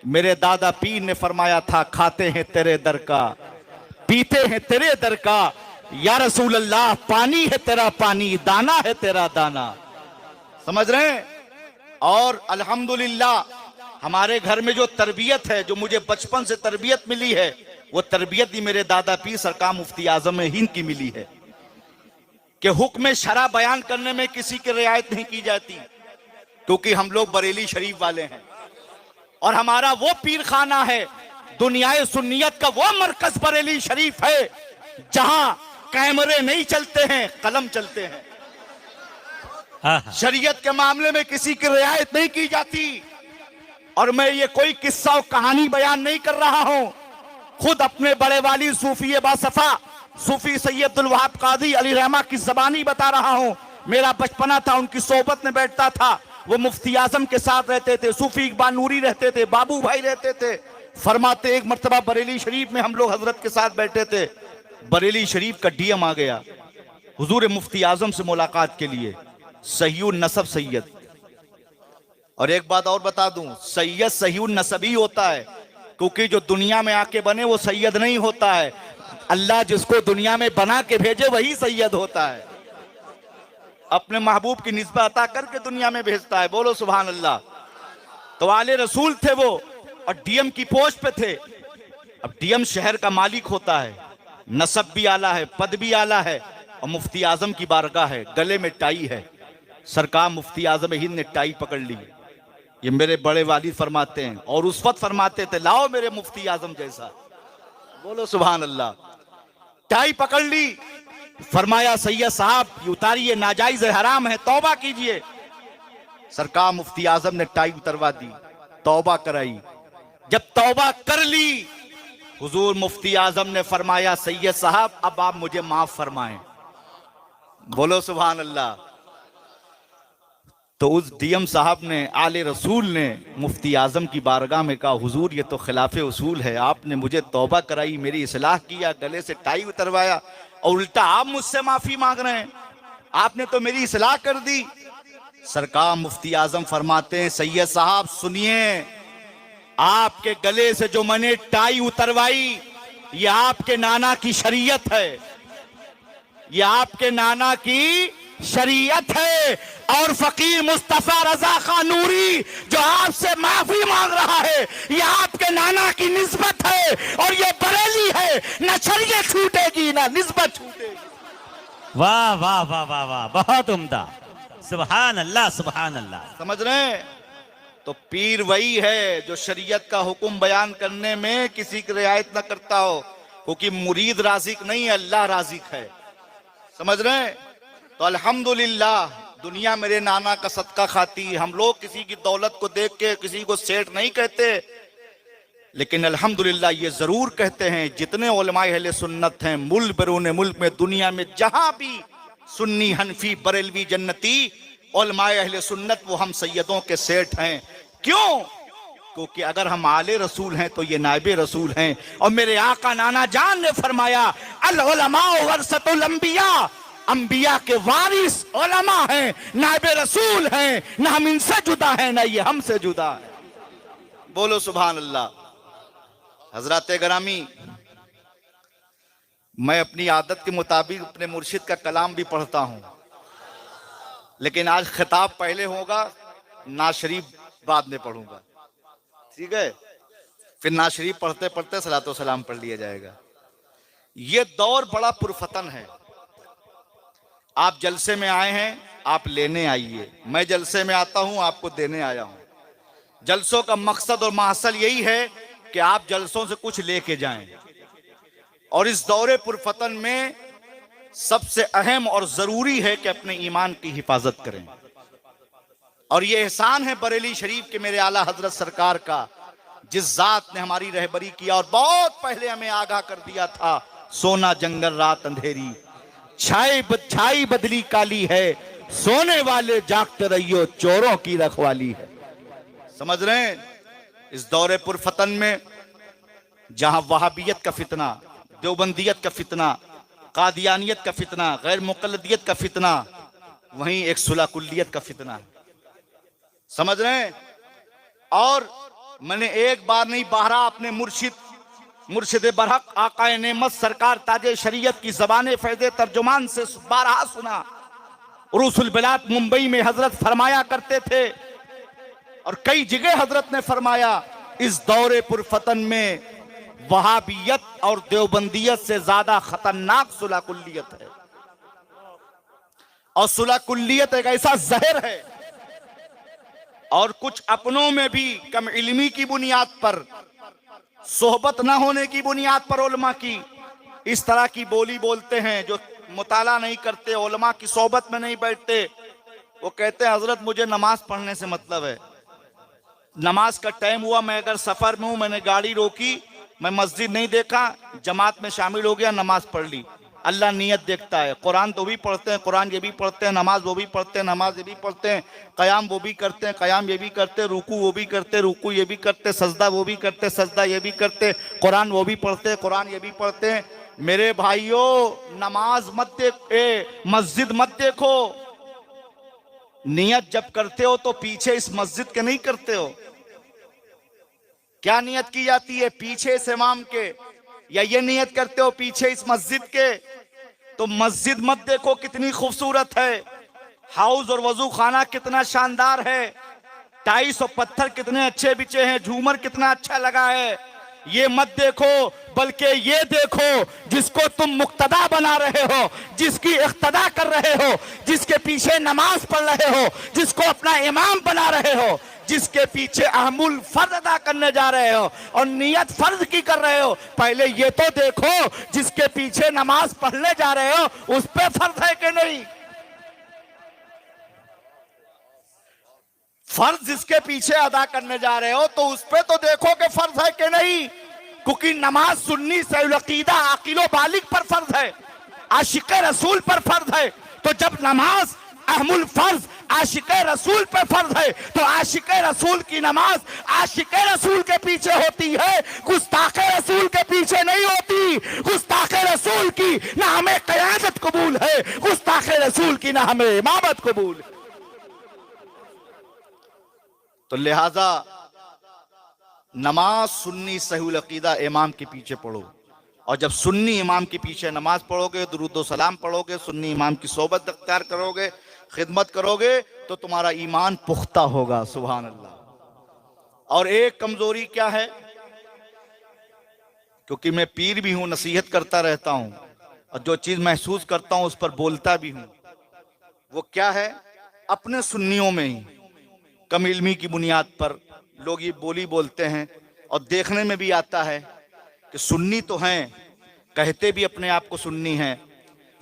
A: मेरे दादा पीर ने फरमाया था, खाते हैं तेरे दर का, पीते हैं तेरे दर का, या रसूल अल्लाह पानी है तेरा पानी, दाना है तेरा दाना। समझ रहे हैं। और अल्हम्दुलिल्लाह हमारे घर में जो तरबियत है, जो मुझे बचपन से तरबियत मिली है, वो तरबियत भी मेरे दादा पीर सरकार मुफ्ती आजम हिंद की मिली है कि हुक्म शरा बयान करने में किसी की रियायत नहीं की जाती, क्योंकि हम लोग बरेली शरीफ वाले हैं और हमारा वो पीर खाना है, दुनियाए सुन्नियत का वो मरकज बरेली शरीफ है, जहां कैमरे नहीं चलते हैं, कलम चलते हैं।
B: हाँ हाँ।
A: शरीयत के मामले में किसी की रियायत नहीं की जाती। और मैं ये कोई किस्सा और कहानी बयान नहीं कर रहा हूं, खुद अपने बड़े वाली सूफी बासफा सूफी सैयद अब्दुल वहाब कादी अली रहमा की जबानी बता रहा हूं। मेरा बचपना था, उनकी सोबत में बैठता था, वो मुफ्ती आजम के साथ रहते थे, सूफी इकबाल नूरी रहते थे, बाबू भाई रहते थे। फरमाते एक मर्तबा बरेली शरीफ में हम लोग हजरत के साथ बैठे थे, बरेली शरीफ का डीएम आ गया हुजूर मुफ्ती आजम से मुलाकात के लिए, सहीउन नसब सैयद। और एक बात और बता दूं, सैयद सहीउन नसब ही होता है, क्योंकि जो दुनिया में आके बने वो सैयद नहीं होता है। अल्लाह जिसको दुनिया में बना के भेजे वही सैयद होता है, अपने महबूब की निस्बत अता करके दुनिया में भेजता है। बोलो सुभान अल्लाह। तो आले रसूल थे वो, और डीएम की पोस्ट पे थे। अब डीएम शहर का मालिक होता है, नसब भी आला है, पद भी आला है, और मुफ्ती आजम की बारगाह है, गले में टाई है। सरकार मुफ्ती आजम हिंद ने टाई पकड़ ली, ये मेरे बड़े वालिद फरमाते हैं, और उस वक्त फरमाते थे, लाओ मेरे मुफ्ती आजम जैसा। बोलो सुभान अल्लाह। टाई पकड़ ली, फरमाया सैयद साहब ये उतारिए, नाजायज हराम है, तौबा कीजिए। सरकार मुफ्ती आजम ने टाई उतरवा दी, तौबा कराई। जब तौबा कर ली, हुजूर मुफ्ती आजम ने फरमाया, सैयद साहब अब आप मुझे माफ फरमाएं। बोलो सुभान अल्लाह। तो उस डीएम साहब ने, आले रसूल ने मुफ्ती आजम की बारगाह में कहा, हुजूर ये तो खिलाफे उसूल है, आपने मुझे तौबा कराई, मेरी इस्लाह किया, गले से टाई उतरवाया, और उल्टा आप मुझसे माफी मांग रहे हैं, आपने तो मेरी इस्लाह कर दी। सरकार मुफ्ती आजम फरमाते हैं, सैयद साहब सुनिए, आपके गले से जो मैंने टाई उतरवाई, ये आपके नाना की शरीयत है, ये आपके नाना की शरीयत है। और फकीर मुस्तफा रजा खान नूरी जो आपसे माफी मांग रहा है, ये आपके नाना की निस्बत है, और ये बरेली है, न शरीयत छूटेगी ना निस्बत छूटेगी।
B: वाह वाह वाह वाह वाह, बहुत उम्दा। सुभान अल्लाह, सुभान अल्लाह।
A: समझ रहे हैं। तो पीर वही है जो शरीयत का हुक्म बयान करने में किसी की रियायत न करता हो, क्योंकि मुरीद राजिक नहीं, अल्लाह राजिक है। समझ रहे हैं। तो अल्हम्दुलिल्लाह दुनिया मेरे नाना का सदका खाती। हम लोग किसी की दौलत को देख के किसी को सेठ नहीं कहते, लेकिन अल्हम्दुलिल्लाह ये जरूर कहते हैं, जितने उलमाए अहले सुन्नत हैं मुल्क बैरून मुल्क में, दुनिया में जहां भी सुन्नी हनफी बरेलवी जन्नती उलमाए अहले सुन्नत, वो हम सैयदों के सेठ हैं। क्यों? क्योंकि अगर हम आले रसूल हैं तो ये नायबे रसूल हैं। और मेरे आका नाना जान ने फरमाया, अल उलमा वरसतुल अंबिया, अंबिया के वारिस उलमा हैं, नायबे रसूल हैं, ना हम इनसे जुदा हैं ना ये हमसे जुदा है। बोलो सुभान अल्लाह। हजरात ग्रामी, मैं अपनी आदत के मुताबिक अपने मुर्शिद का कलाम भी पढ़ता हूं, लेकिन आज खिताब पहले होगा, नाज शरीफ बाद में पढ़ूंगा, ठीक है? फिर नाज शरीफ पढ़ते पढ़ते सलातो सलाम पढ़ लिया जाएगा। ये दौर बड़ा पुरफतन है। आप जलसे में आए हैं, आप लेने आइए। मैं जलसे में आता हूं, आपको देने आया हूं। जलसों का मकसद और माहसल यही है कि आप जलसों से कुछ लेके जाएं। और इस दौरे पुरफतन में सबसे अहम और जरूरी है कि अपने ईमान की हिफाजत करें। और ये एहसान है बरेली शरीफ के मेरे आला हजरत सरकार का, जिस जात ने हमारी रहबरी किया और बहुत पहले हमें आगाह कर दिया था, सोना जंगल रात अंधेरी, छाई बदली काली है, सोने वाले जागते रहियो, चोरों की रखवाली है। समझ रहे हैं? इस दौरे पुरफतन में जहां वहाबियत का फितना, देवबंदियत का फितना, कादियानियत का फितना, गैर मुकल्लदियत का फितना, वहीं एक सुलह कुल्लियत का फितना है। समझ रहे हैं? और मैंने एक बार नहीं बारहा अपने मुर्शिद बरहक आकाए नेमत सरकार ताजे शरीयत की ज़बाने फैज़े तर्जुमान से बारहा सुना। उरूसुल बिलाद मुंबई में हजरत फरमाया करते थे और कई जगह हजरत ने फरमाया, इस दौरे पुरफतन में वहाबियत और देवबंदियत से ज्यादा खतरनाक सुलह कुल्लियत है। और सुलह कुल्लियत एक ऐसा जहर है, और कुछ अपनों में भी कम इल्मी की बुनियाद पर, सोहबत ना होने की बुनियाद पर उलमा की इस तरह की बोली बोलते हैं, जो मुताला नहीं करते, उलमा की सोहबत में नहीं बैठते। वो कहते हैं हजरत मुझे नमाज पढ़ने से मतलब है, नमाज का टाइम हुआ, मैं अगर सफर में हूं, मैंने गाड़ी रोकी, मैं मस्जिद नहीं देखा, जमात में शामिल हो गया, नमाज पढ़ ली। अल्लाह नियत देखता है। कुरान तो भी पढ़ते हैं, कुरान ये भी पढ़ते हैं, नमाज वो भी पढ़ते हैं, नमाज ये भी पढ़ते हैं, कयाम वो भी करते हैं, कयाम ये भी करते हैं, रुकू वो भी करते हैं, रुकू ये भी करते हैं, सजदा वो भी करते हैं, सजदा ये भी करते हैं, कुरान वो भी पढ़ते हैं, कुरान ये भी पढ़ते हैं। मेरे भाइयों, नमाज मत मस्जिद मत देखो। नियत जब करते हो तो पीछे इस मस्जिद के नहीं करते हो। क्या नियत की जाती है? पीछे इस इमाम के, या ये नियत करते हो पीछे इस मस्जिद के? तो मस्जिद मत देखो कितनी खूबसूरत है, हाउस और वजू खाना कितना शानदार है, टाइल्स और पत्थर कितने अच्छे बिछे हैं, झूमर कितना अच्छा लगा है, ये मत देखो। बल्कि ये देखो जिसको तुम मुक्तदा बना रहे हो, जिसकी इख्तदा कर रहे हो, जिसके पीछे नमाज पढ़ रहे हो, जिसको अपना इमाम बना रहे हो, जिसके पीछे अहमुल फर्ज अदा करने जा रहे हो और नियत फर्ज की कर रहे हो। पहले ये तो देखो जिसके पीछे नमाज पढ़ने जा रहे हो उस पे फर्ज है कि नहीं। फर्ज जिसके पीछे अदा करने जा रहे हो तो उस पे तो देखो कि फर्ज है कि नहीं। क्योंकि नमाज सुन्नी सहीहुल अकीदा आकिलो बालिग पर फर्ज है, आशिक़े रसूल पर फर्ज है। तो जब नमाज अहमुल फर्ज आशिक़े रसूल पर फर्ज है, तो आशिक़े रसूल की नमाज आशिक़े रसूल के पीछे होती है, गुस्ताखे रसूल के पीछे नहीं होती। गुस्ताखे रसूल की ना हमें क़यादत कबूल है, गुस्ताखे रसूल की ना हमें इमामत कबूल है। तो लिहाजा नमाज सुन्नी सहीहुल अकीदा इमाम के पीछे पढ़ो, और जब सुन्नी इमाम के पीछे नमाज पढ़ोगे, दुरूद व सलाम पढ़ोगे, सुन्नी इमाम की सोबत अख्तियार करोगे, खिदमत करोगे, तो तुम्हारा ईमान पुख्ता होगा। सुभान अल्लाह। और एक कमजोरी क्या है, क्योंकि मैं पीर भी हूं, नसीहत करता रहता हूं, और जो चीज महसूस करता हूं उस पर बोलता भी हूं, वो क्या है, अपने सुन्नियों में ही कम इल्मी की बुनियाद पर लोग ये बोली बोलते हैं, और देखने में भी आता है कि सुन्नी तो हैं, कहते भी अपने आप को सुन्नी हैं,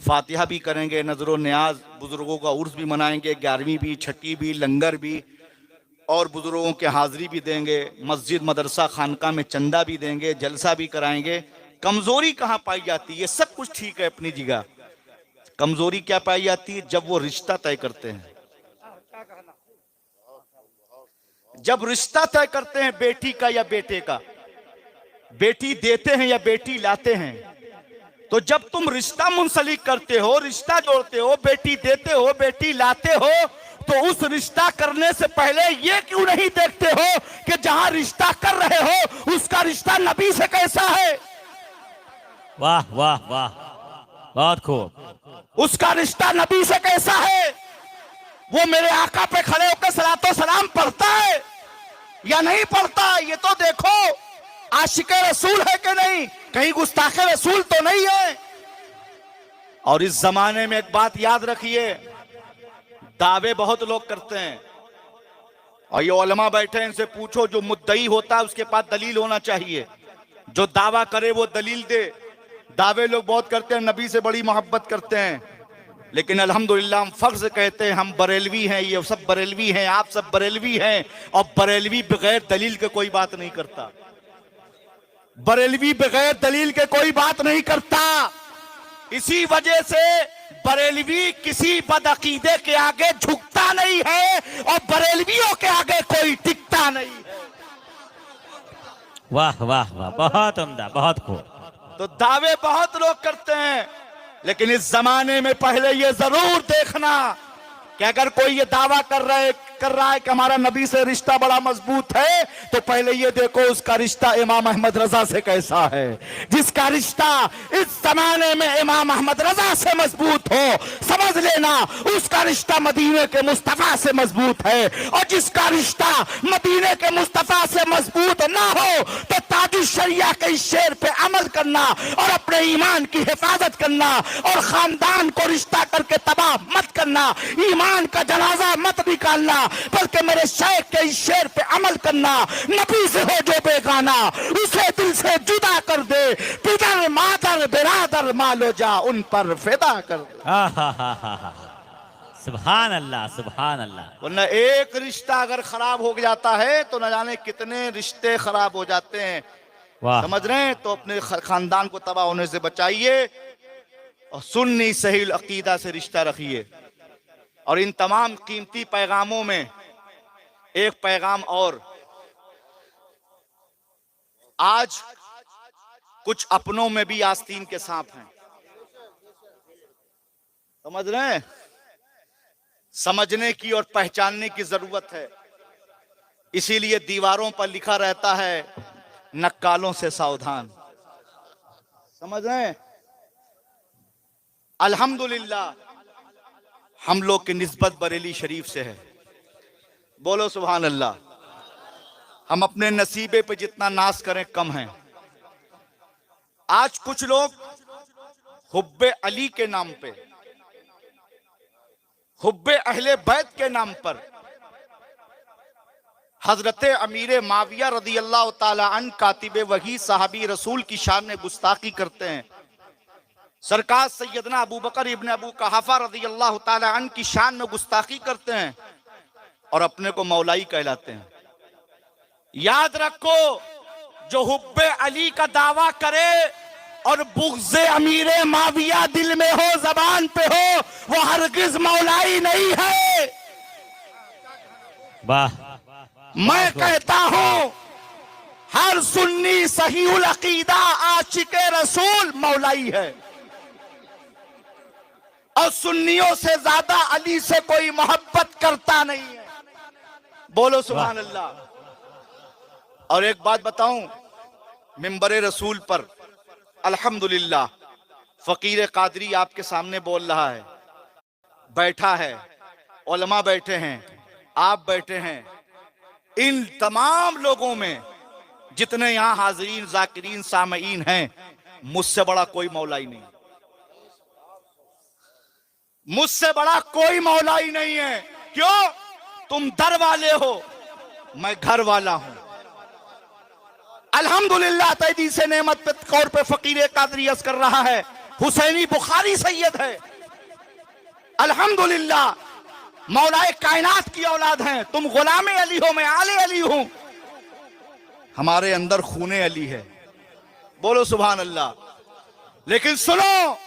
A: फातिहा भी करेंगे, नजरो न्याज, बुजुर्गों का उर्स भी मनाएंगे, 11वीं भी, छठी भी, लंगर भी, और बुजुर्गों के हाजिरी भी देंगे, मस्जिद मदरसा खानका में चंदा भी देंगे, जलसा भी कराएंगे। कमजोरी कहाँ पाई जाती है? ये सब कुछ ठीक है अपनी जगह, कमजोरी क्या पाई जाती है? जब वो रिश्ता तय करते हैं, जब रिश्ता तय करते हैं बेटी का या बेटे का, बेटी देते हैं या बेटी लाते हैं, तो जब तुम रिश्ता मुंसलिक करते हो, रिश्ता जोड़ते हो, बेटी देते हो, बेटी लाते हो, तो उस रिश्ता करने से पहले ये क्यों नहीं देखते हो कि जहां रिश्ता कर रहे हो उसका रिश्ता नबी से कैसा है?
B: वाह वाह वाह, बहुत खूब।
A: उसका रिश्ता नबी से कैसा है? वो मेरे आका पे खड़े होकर सलातो सलाम पढ़ता है या नहीं पढ़ता? ये तो देखो, आशिक रसूल है कि नहीं, कहीं गुस्ताखे रसूल तो नहीं है। और इस जमाने में एक बात याद रखिए, दावे बहुत लोग करते हैं, और ये उलमा बैठे हैं, इनसे पूछो, जो मुद्दई होता है उसके पास दलील होना चाहिए, जो दावा करे वो दलील दे। दावे लोग बहुत करते हैं, नबी से बड़ी मोहब्बत करते हैं, लेकिन अल्हम्दुलिल्लाह हम फख्र से कहते हैं हम बरेलवी हैं, ये सब बरेलवी हैं, आप सब बरेलवी हैं। और बरेलवी बगैर दलील के कोई बात नहीं करता, बरेलवी बगैर दलील के कोई बात नहीं करता। इसी वजह से बरेलवी किसी बदअकीदे के आगे झुकता नहीं है और बरेलवियों के आगे कोई टिकता नहीं है।
B: वाह वाह वाह, बहुत उम्दा, बहुत खूब।
A: तो दावे बहुत लोग करते हैं, लेकिन इस जमाने में पहले ये जरूर देखना कि अगर कोई ये दावा कर रहा है कि हमारा नबी से रिश्ता बड़ा मजबूत है, तो पहले ये देखो उसका रिश्ता इमाम अहमद रजा से कैसा है। जिसका रिश्ता इस जमाने में इमाम अहमद रजा से मजबूत हो, समझ लेना उसका रिश्ता मदीने के मुस्तफा से मजबूत है। और जिसका रिश्ता मदीने के मुस्तफा से मजबूत ना हो, तो ताजुश शरिया के इस शेर पे अमल करना और अपने ईमान की हिफाजत करना और खानदान को रिश्ता करके तबाह मत करना, ईमान का जनाजा मत निकालना, बल्कि मेरे शेख के इस शेर पे अमल करना। नबी से हो जो बेगाना, उसे दिल से जुदा कर दे, पितर मातर बिरादर मालो जा उन पर फिदा कर दे।
B: सुभान अल्लाह, सुभान अल्लाह।
A: वरना एक रिश्ता अगर खराब हो जाता है तो न जाने कितने रिश्ते खराब हो जाते हैं।
B: वाह,
A: समझ रहे हैं? तो अपने खानदान को तबाह होने से बचाइए और सुन्नी सही अकीदा से रिश्ता रखिए। और इन तमाम कीमती पैगामों में एक पैगाम और, आज कुछ अपनों में भी आस्तीन के सांप हैं, समझ रहे हैं? समझने की और पहचानने की जरूरत है। इसीलिए दीवारों पर लिखा रहता है नक्कालों से सावधान, समझ रहे हैं? अल्हम्दुलिल्लाह हम लोग की निस्बत बरेली शरीफ से है, बोलो सुभान अल्लाह। हम अपने नसीबे पे जितना नाज करें कम है। आज कुछ लोग हुब्बे अली के नाम पे, हुब्बे अहले बैत के नाम पर हजरत अमीर माविया रदी अल्लाह ताला अन कातिबे वही साहबी रसूल की शान में गुस्ताखी करते हैं। सरकार सैयदना अबू बकर इब्न अबू कहाफा रदी अल्लाह ताला अन की शान में गुस्ताखी करते हैं और अपने को मौलाई कहलाते हैं। याद रखो, जो हुब्बे अली का दावा करे और बुग़्ज़े अमीरे माविया दिल में हो, जबान पे हो, वो हरगिज मौलाई नहीं है।
B: वाह।
A: मैं कहता हूं हर सुन्नी सहीउल अकीदा आशिके रसूल मौलाई है, और सुन्नियों से ज्यादा अली से कोई मोहब्बत करता नहीं है, बोलो सुभान अल्लाह। और एक बात बताऊं, मिंबरे रसूल पर अल्हम्दुलिल्लाह फकीर कादरी आपके सामने बोल रहा है, बैठा है, उलमा बैठे हैं, आप बैठे हैं। इन तमाम लोगों में जितने यहां हाजिरीन जाकिरीन सामईन हैं, मुझसे बड़ा कोई मौलाई नहीं, मुझसे बड़ा कोई मौलाई नहीं है। क्यों? तुम दर वाले हो, मैं घर वाला हूं। अल्हम्दुलिल्लाह तैदी से नेमत पे तौर पे फकीर कादरी अर्ज कर रहा है, हुसैनी बुखारी सैयद है। अल्हम्दुलिल्लाह मौलाए कायनात की औलाद हैं। तुम गुलामे अली हो, मैं आले अली हूं। हमारे अंदर खूने अली है, बोलो सुभान अल्लाह। लेकिन सुनो,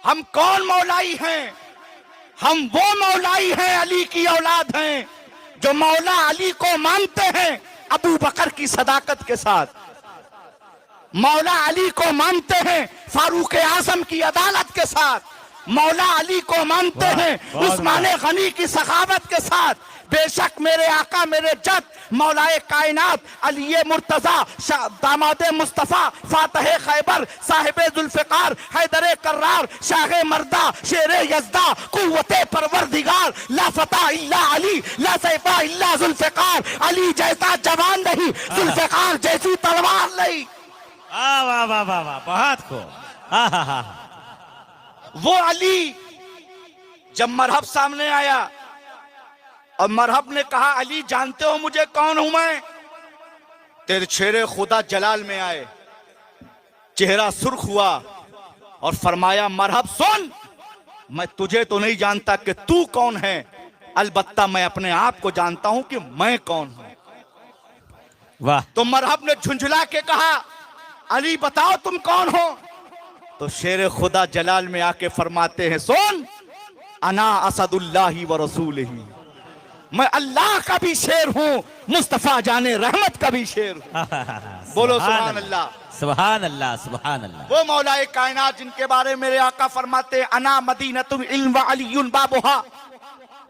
A: हम कौन मौलाई हैं? हम वो मौलाई हैं, अली की औलाद हैं, जो मौला अली को मानते हैं अबू बकर की सदाकत के साथ, मौला अली को मानते हैं फारूक आजम की अदालत के साथ, मौला अली को मानते
B: वाह,
A: हैं
B: बहुत
A: उस्मान गनी की सखावत के साथ। बेशक मेरे आका मेरे जद मौलाए कायनात अली मुर्तजा दामाद मुस्तफा फातह खैबर साहिब जुल्फिकार हैदर कर्रार शाह मर्दा शेर यज़दा कुव्वते परवरदिगार ला फता इल्ला अली ला सैफा इल्ला जुल्फिकार। अली जैसा जवान नहीं, जुल्फिकार जैसी तलवार नहीं।
B: वाह वाह वाह वाह वाह, बहुत खूब। हाँ हाँ हाँ,
A: वो अली जब मरहब सामने आया और मरहब ने कहा अली जानते हो मुझे कौन हूं मैं? तेरे शेरे खुदा जलाल में आए, चेहरा सुर्ख हुआ और फरमाया मरहब सुन, मैं तुझे तो नहीं जानता कि तू कौन है, अलबत्ता मैं अपने आप को जानता हूं कि मैं कौन हूं।
B: वाह।
A: तो मरहब ने झुंझुला के कहा अली बताओ तुम कौन हो? तो शेर खुदा जलाल में आके फरमाते हैं सुन, अना असदुल्लाही व रसूलिही, मैं अल्लाह का भी शेर हूं, मुस्तफा जाने रहमत का भी शेर हूं। बोलो सुभान अल्लाह,
B: सुभान अल्लाह, सुभान अल्लाह।
A: वो मौलाए कायनात जिनके बारे में मेरे आका फरमाते हैं अना मदीनतुल इल्म व अलीयुन बाबुहा,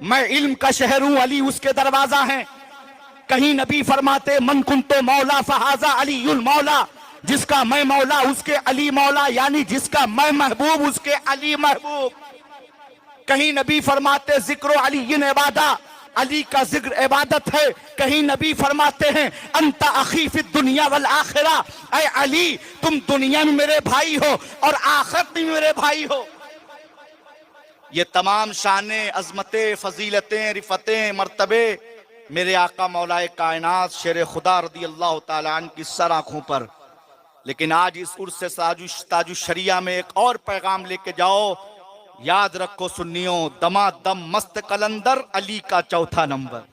A: मैं इल्म का शहर हूं, अली उसके दरवाजा है। कहीं नबी फरमाते मन कुंतो मौला फहाजा अलीयुल मौला, जिसका मैं मौला उसके अली मौला, यानी जिसका मैं महबूब उसके अली महबूब। कहीं नबी फरमाते जिक्रो अली इबादा, अली का जिक्र इबादत है। कहीं नबी फरमाते हैं अंता अखी फिद दुनिया वल आखिरा, ऐ अली तुम दुनिया में मेरे भाई हो और आखिरत में मेरे भाई हो। ये तमाम शाने अजमतें फजीलतें रिफतें मर्तबे मेरे आका मौलाए कायनात शेर खुदा रदी अल्लाह तआला अन्हु की सर आंखों पर। लेकिन आज इस उर्स से ताजु शरिया में एक और पैगाम लेके जाओ, याद रखो सुन्नियों, दमादम मस्त कलंदर अली का चौथा नंबर।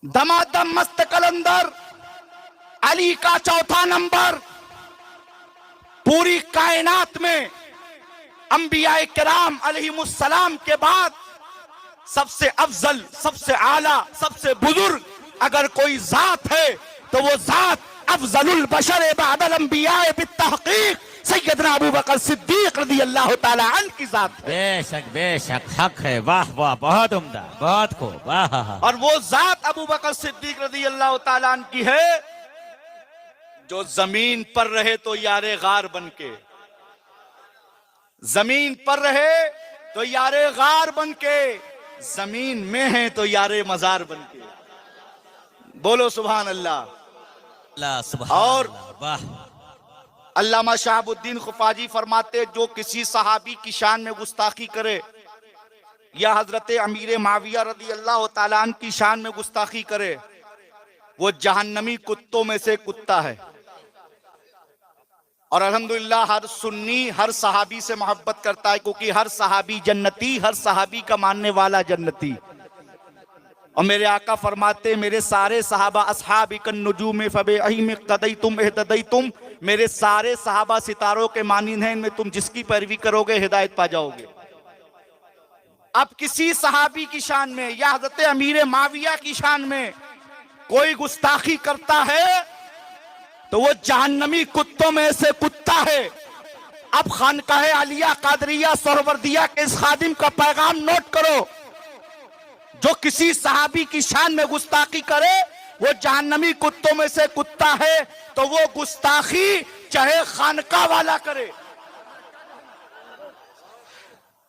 A: दमादम मस्त कलंदर अली का चौथा नंबर। पूरी कायनात में अंबियाए किराम अलैहिमुस्सलाम के बाद सबसे अफजल, सबसे आला, सबसे बुजुर्ग अगर कोई जात है तो वो जात अफजलुल बशर बअदल अंबिया बित्तहकीक सैयदना अबू बकर सिद्दीक रज़ी अल्लाह ताला अन्हु की जात है।
B: बेशक बेशक हक है। वाह वाह, बहुत उम्दा, बहुत खूब। वाह।
A: और वो जात अबू बकर सिद्दीक रज़ी अल्लाह ताला अन्हु की है जो जमीन पर रहे तो यारे गार बनके, जमीन पर रहे तो यारे गार बनके, जमीन में है तो यारे मजार बनके। बोलो सुभान अल्लाह। और
B: वाह।
A: अल्लामा शहाबुद्दीन खुफाजी फरमाते जो किसी सहाबी की शान में गुस्ताखी करे या हजरत अमीर माविया रदी अल्लाह ताला अन्हु की शान में गुस्ताखी करे, वो जहन्नमी कुत्तों में से कुत्ता है। और अल्हम्दुलिल्लाह हर सुन्नी हर सहाबी से मोहब्बत करता है, क्योंकि हर सहाबी जन्नती, हर सहाबी का मानने वाला जन्नती। और मेरे आका फरमाते मेरे सारे सहाबा अस्हाबिकन नुजूम फबिअहिम इक्तदैतुम इहतदैतुम, मेरे सारे सहाबा सितारों के मानिंद हैं, इनमें तुम जिसकी पैरवी करोगे हिदायत पा जाओगे। अब किसी सहाबी की शान में या हजरत अमीर माविया की शान में कोई गुस्ताखी करता है तो वो जहन्नमी कुत्तों में से कुत्ता है। अब खानकाहे आलिया कादरिया सोहरवर्दिया के इस खादिम का पैगाम नोट करो, जो किसी सहाबी की शान में गुस्ताखी करे वो जहन्नमी कुत्तों में से कुत्ता है। तो वो गुस्ताखी चाहे खानका वाला करे,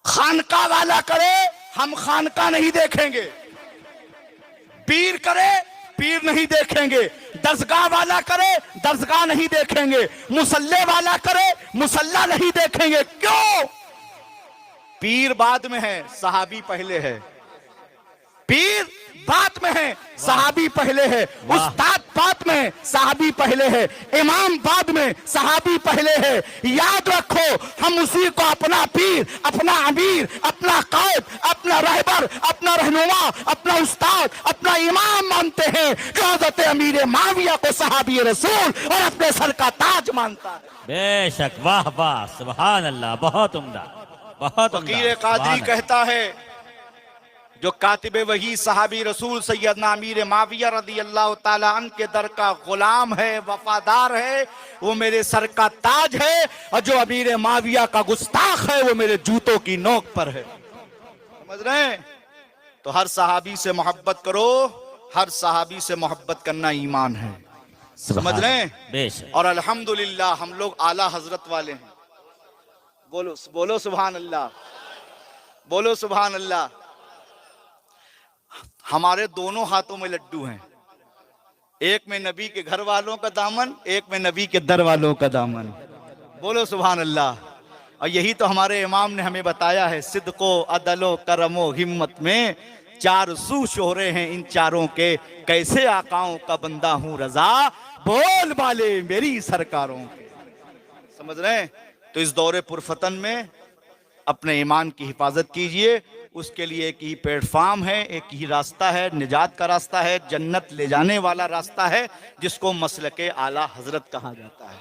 A: खानका वाला करे हम खानका नहीं देखेंगे, पीर करे पीर नहीं देखेंगे, दरसगाह वाला करे दरसगाह नहीं देखेंगे, मुसल्ले वाला करे मुसल्ला नहीं देखेंगे। क्यों? पीर बाद में है, सहाबी पहले है। पीर बाद में है, सहाबी पहले है। उस्ताद बाद में, सहाबी पहले है। इमाम बाद में, सहाबी पहले है। याद रखो हम उसी को अपना पीर, अपना अमीर, अपना कायद, अपना रहबर, अपना रहनुमा, अपना उस्ताद, अपना इमाम मानते हैं। हज़रत अमीर माविया को सहाबी रसूल और अपने सर का ताज मानता है।
B: बेशक। वाह वाह, सुभान अल्लाह, बहुत उम्दा, बहुत उम्दा।
A: फकीर कादरी कहता है जो कातिबे वही सहाबी रसूल सैयदना अमीर माविया रदी अल्लाह ताला अन्हु के दर का गुलाम है, वफादार है, वो मेरे सर का ताज है। और जो अमीर माविया का गुस्ताख है वो मेरे जूतों की नोक पर है। समझ रहे हैं? तो हर सहाबी से मोहब्बत करो, हर सहाबी से मोहब्बत करना ईमान है। समझ रहे हैं?
B: बेशक।
A: और अल्हम्दुलिल्लाह हम लोग आला हजरत वाले हैं। बोलो बोलो सुभान अल्लाह, बोलो सुभान अल्लाह। हमारे दोनों हाथों में लड्डू हैं, एक में नबी के घर वालों का दामन, एक में नबी के दर वालों का दामन। बोलो सुभान अल्लाह। और यही तो हमारे इमाम ने हमें बताया है, सिद्को अदलो करमो हिम्मत में चार सू शोहरे हैं इन चारों के, कैसे आकाओं का बंदा हूं रजा, बोल वाले मेरी सरकारों के। समझ रहे हैं? तो इस दौरे पुरफतन में अपने ईमान की हिफाजत कीजिए। उसके लिए एक ही प्लेटफॉर्म है, एक ही रास्ता है, निजात का रास्ता है, जन्नत ले जाने वाला रास्ता है, जिसको मसलके आला हजरत कहा जाता है।